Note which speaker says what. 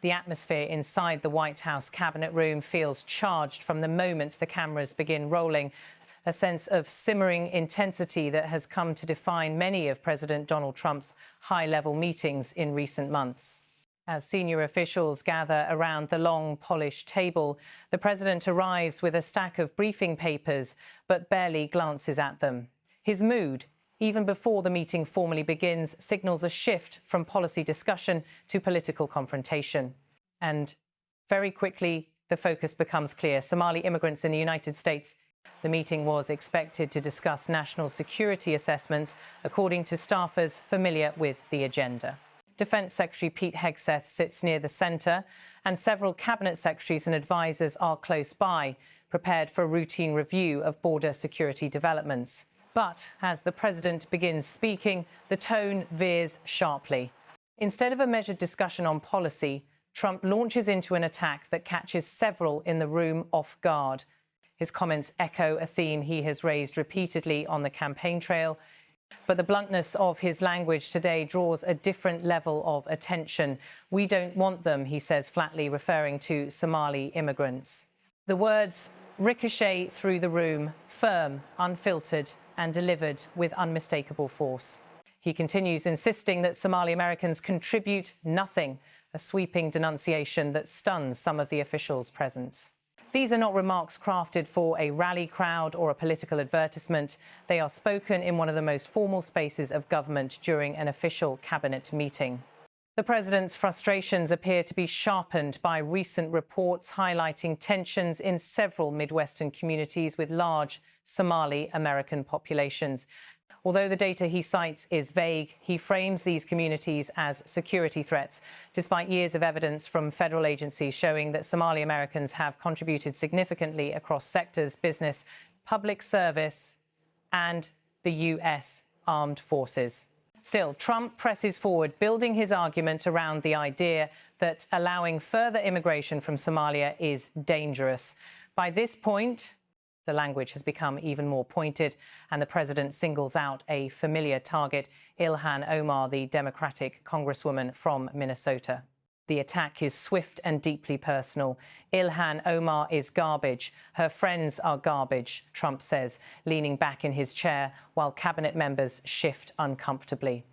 Speaker 1: The atmosphere inside the White House cabinet room feels charged from the moment the cameras begin rolling, a sense of simmering intensity that has come to define many of President Donald Trump's high-level meetings in recent months. As senior officials gather around the long, polished table, the president arrives with a stack of briefing papers, but barely glances at them. His mood, even before the meeting formally begins, signals a shift from policy discussion to political confrontation. And very quickly, the focus becomes clear. Somali immigrants in the United States. The meeting was expected to discuss national security assessments, according to staffers familiar with the agenda. Defence Secretary Pete Hegseth sits near the centre, and several cabinet secretaries and advisers are close by, prepared for a routine review of border security developments. But as the president begins speaking, the tone veers sharply. Instead of a measured discussion on policy, Trump launches into an attack that catches several in the room off guard. His comments echo a theme he has raised repeatedly on the campaign trail. But the bluntness of his language today draws a different level of attention. "We don't want them," he says flatly, referring to Somali immigrants. The words ricochet through the room, firm, unfiltered, and delivered with unmistakable force. He continues, insisting that Somali Americans contribute nothing, a sweeping denunciation that stuns some of the officials present. These are not remarks crafted for a rally crowd or a political advertisement. They are spoken in one of the most formal spaces of government during an official cabinet meeting. The president's frustrations appear to be sharpened by recent reports highlighting tensions in several Midwestern communities with large Somali American populations. Although the data he cites is vague, he frames these communities as security threats, despite years of evidence from federal agencies showing that Somali Americans have contributed significantly across sectors, business, public service, and the U.S. armed forces. Still, Trump presses forward, building his argument around the idea that allowing further immigration from Somalia is dangerous. By this point, the language has become even more pointed, and the president singles out a familiar target, Ilhan Omar, the Democratic congresswoman from Minnesota. The attack is swift and deeply personal. Ilhan Omar is garbage. Her friends are garbage, Trump says, leaning back in his chair while cabinet members shift uncomfortably.